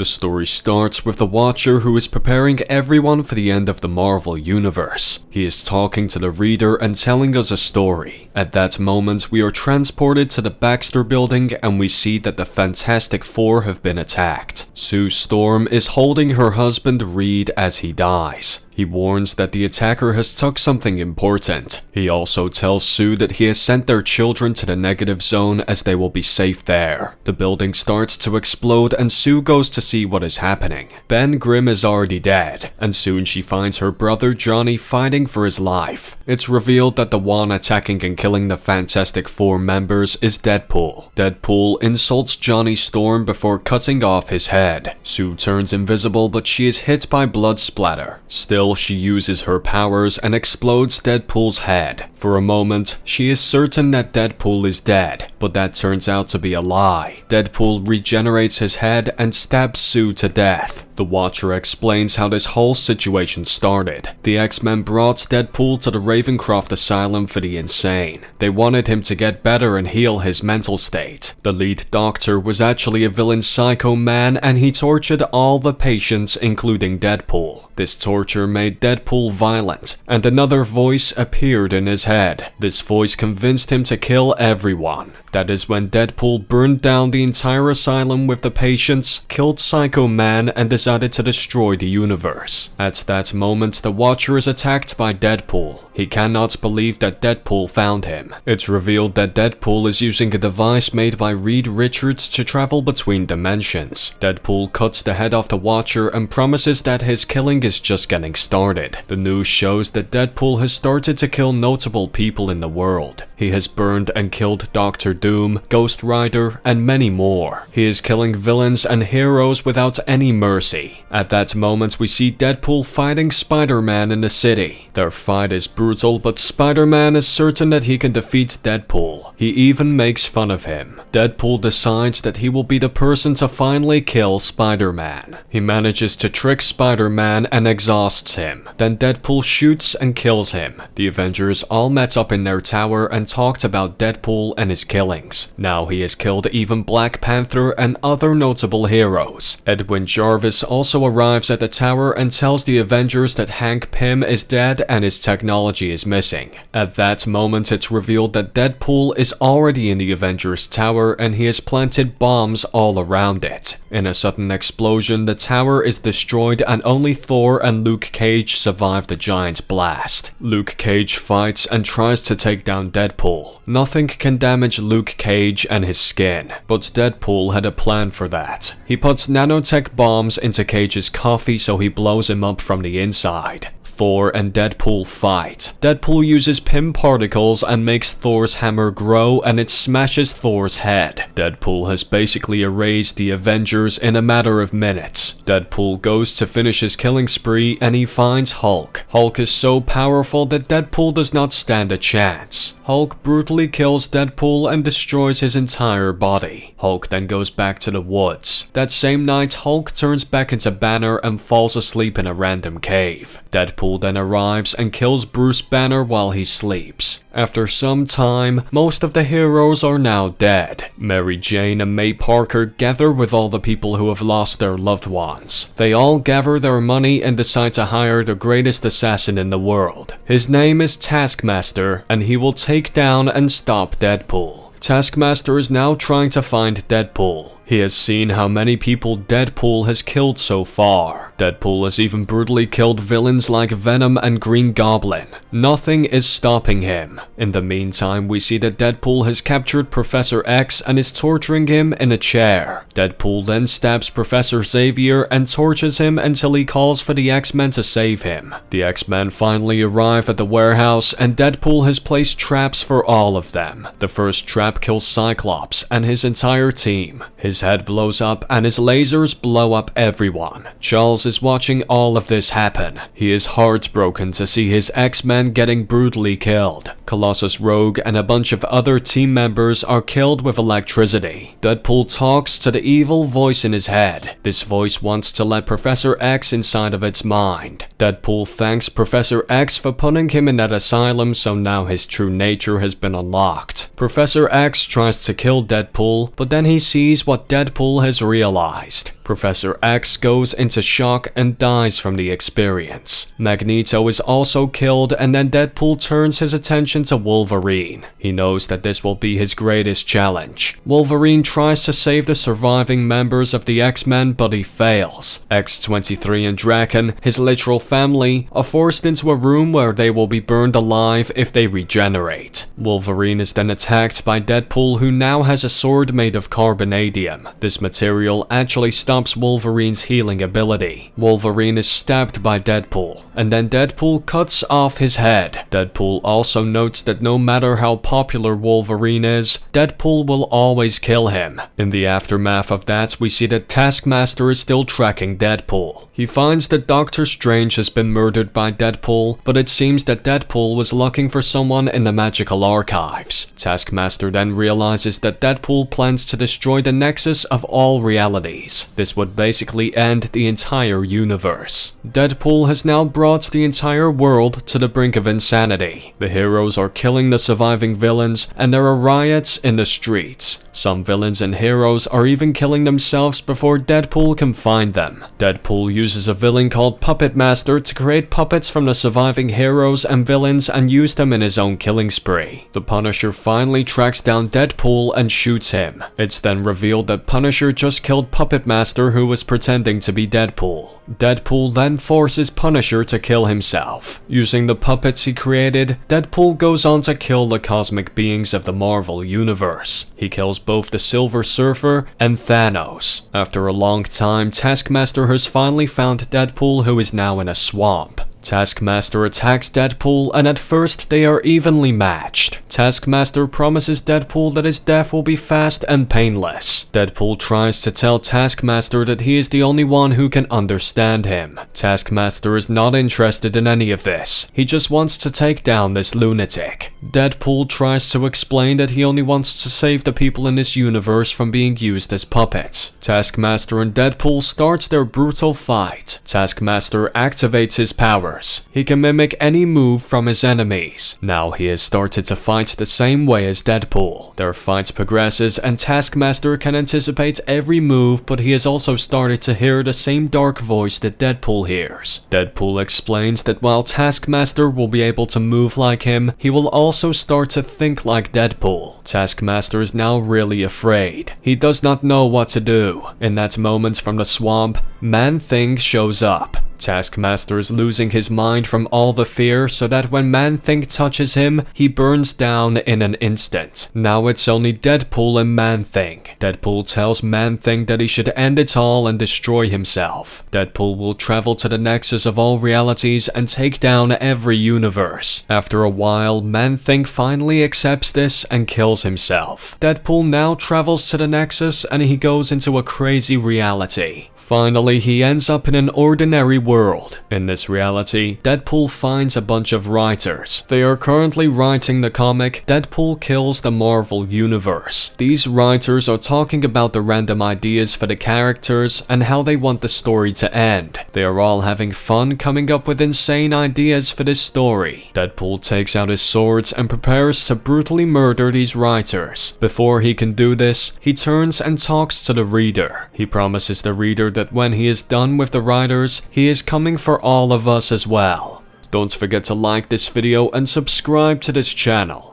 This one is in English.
The story starts with the Watcher, who is preparing everyone for the end of the Marvel Universe. He is talking to the reader and telling us a story. At that moment, we are transported to the Baxter Building and we see that the Fantastic Four have been attacked. Sue Storm is holding her husband Reed as he dies. He warns that the attacker has took something important. He also tells Sue that he has sent their children to the negative zone as they will be safe there. The building starts to explode and Sue goes to see what is happening. Ben Grimm is already dead, and soon she finds her brother Johnny fighting for his life. It's revealed that the one attacking and killing the Fantastic Four members is Deadpool. Deadpool insults Johnny Storm before cutting off his head. Sue turns invisible, but she is hit by blood splatter. Still, she uses her powers and explodes Deadpool's head. For a moment, she is certain that Deadpool is dead, but that turns out to be a lie. Deadpool regenerates his head and stabs Sue to death. The Watcher explains how this whole situation started. The X-Men brought Deadpool to the Ravencroft Asylum for the insane. They wanted him to get better and heal his mental state. The lead doctor was actually a villain psycho man, and he tortured all the patients, including Deadpool. This torture made Deadpool violent, and another voice appeared in his head. This voice convinced him to kill everyone. That is when Deadpool burned down the entire asylum with the patients, killed Psycho Man, and decided to destroy the universe. At that moment, the Watcher is attacked by Deadpool. He cannot believe that Deadpool found him. It's revealed that Deadpool is using a device made by Reed Richards to travel between dimensions. Deadpool cuts the head off the Watcher and promises that his killing is just getting started. The news shows that Deadpool has started to kill notable people in the world. He has burned and killed Dr. Doom, Ghost Rider, and many more. He is killing villains and heroes without any mercy. At that moment, we see Deadpool fighting Spider-Man in the city. Their fight is brutal, but Spider-Man is certain that he can defeat Deadpool. He even makes fun of him. Deadpool decides that he will be the person to finally kill Spider-Man. He manages to trick Spider-Man and exhausts him. Then Deadpool shoots and kills him. The Avengers all met up in their tower and talked about Deadpool and his killings. Now he has killed even Black Panther and other notable heroes. Edwin Jarvis also arrives at the tower and tells the Avengers that Hank Pym is dead and his technology is missing. At that moment, it's revealed that Deadpool is already in the Avengers tower and he has planted bombs all around it. In a sudden explosion, the tower is destroyed and only Thor and Luke Cage survive the giant blast. Luke Cage fights and tries to take down Deadpool. Nothing can damage Luke Cage and his skin, but Deadpool had a plan for that. He puts nanotech bombs into Cage's coffee so he blows him up from the inside. Thor and Deadpool fight. Deadpool uses Pym particles and makes Thor's hammer grow, and it smashes Thor's head. Deadpool has basically erased the Avengers in a matter of minutes. Deadpool goes to finish his killing spree and he finds Hulk. Hulk is so powerful that Deadpool does not stand a chance. Hulk brutally kills Deadpool and destroys his entire body. Hulk then goes back to the woods. That same night, Hulk turns back into Banner and falls asleep in a random cave. Deadpool then arrives and kills Bruce Banner while he sleeps. After some time, most of the heroes are now dead. Mary Jane and May Parker gather with all the people who have lost their loved ones. They all gather their money and decide to hire the greatest assassin in the world. His name is Taskmaster, and he will take down and stop Deadpool. Taskmaster is now trying to find Deadpool. He has seen how many people Deadpool has killed so far. Deadpool has even brutally killed villains like Venom and Green Goblin. Nothing is stopping him. In the meantime, we see that Deadpool has captured Professor X and is torturing him in a chair. Deadpool then stabs Professor Xavier and tortures him until he calls for the X-Men to save him. The X-Men finally arrive at the warehouse and Deadpool has placed traps for all of them. The first trap kills Cyclops and his entire team. His head blows up and his lasers blow up everyone. Charles is watching all of this happen. He is heartbroken to see his X-Men getting brutally killed. Colossus Rogue and a bunch of other team members are killed with electricity. Deadpool talks to the evil voice in his head. This voice wants to let Professor X inside of its mind. Deadpool thanks Professor X for putting him in that asylum, so now his true nature has been unlocked. Professor X tries to kill Deadpool, but then he sees what Deadpool has realized. Professor X goes into shock and dies from the experience. Magneto is also killed, and then Deadpool turns his attention to Wolverine. He knows that this will be his greatest challenge. Wolverine tries to save the surviving members of the X-Men, but he fails. X-23 and Draken, his literal family, are forced into a room where they will be burned alive if they regenerate. Wolverine is then attacked by Deadpool, who now has a sword made of carbonadium. This material actually stops Wolverine's healing ability. Wolverine is stabbed by Deadpool, and then Deadpool cuts off his head. Deadpool also notes that no matter how popular Wolverine is, Deadpool will always kill him. In the aftermath of that, we see that Taskmaster is still tracking Deadpool. He finds that Doctor Strange has been murdered by Deadpool, but it seems that Deadpool was looking for someone in the magical archives. Taskmaster then realizes that Deadpool plans to destroy the nexus of all realities. This would basically end the entire universe. Deadpool has now brought the entire world to the brink of insanity. The heroes are killing the surviving villains, and there are riots in the streets. Some villains and heroes are even killing themselves before Deadpool can find them. Deadpool uses a villain called Puppet Master to create puppets from the surviving heroes and villains and use them in his own killing spree. The Punisher finally tracks down Deadpool and shoots him. It's then revealed that Punisher just killed Puppet Master, who was pretending to be Deadpool. Deadpool then forces Punisher to kill himself. Using the puppets he created, Deadpool goes on to kill the cosmic beings of the Marvel Universe. He kills both the Silver Surfer and Thanos. After a long time, Taskmaster has finally found Deadpool, who is now in a swamp. Taskmaster attacks Deadpool, and at first they are evenly matched. Taskmaster promises Deadpool that his death will be fast and painless. Deadpool tries to tell Taskmaster that he is the only one who can understand him. Taskmaster is not interested in any of this. He just wants to take down this lunatic. Deadpool tries to explain that he only wants to save the people in this universe from being used as puppets. Taskmaster and Deadpool start their brutal fight. Taskmaster activates his powers. He can mimic any move from his enemies. Now he has started to fight the same way as Deadpool. Their fight progresses, and Taskmaster can anticipate every move, but he has also started to hear the same dark voice that Deadpool hears. Deadpool explains that while Taskmaster will be able to move like him, he will also start to think like Deadpool. Taskmaster is now really afraid. He does not know what to do. In that moment from the swamp, Man-Thing shows up. Taskmaster is losing his mind from all the fear, so that when Man-Thing touches him, he burns down in an instant. Now it's only Deadpool and Man-Thing. Deadpool tells Man-Thing that he should end it all and destroy himself. Deadpool will travel to the nexus of all realities and take down every universe. After a while, Man-Thing finally accepts this and kills himself. Deadpool now travels to the nexus, and he goes into a crazy reality. Finally, he ends up in an ordinary world. In this reality, Deadpool finds a bunch of writers. They are currently writing the comic Deadpool Kills the Marvel Universe. These writers are talking about the random ideas for the characters and how they want the story to end. They are all having fun coming up with insane ideas for this story. Deadpool takes out his swords and prepares to brutally murder these writers. Before he can do this, he turns and talks to the reader. He promises the reader that when he is done with the writers, he is coming for all of us as well. Don't forget to like this video and subscribe to this channel.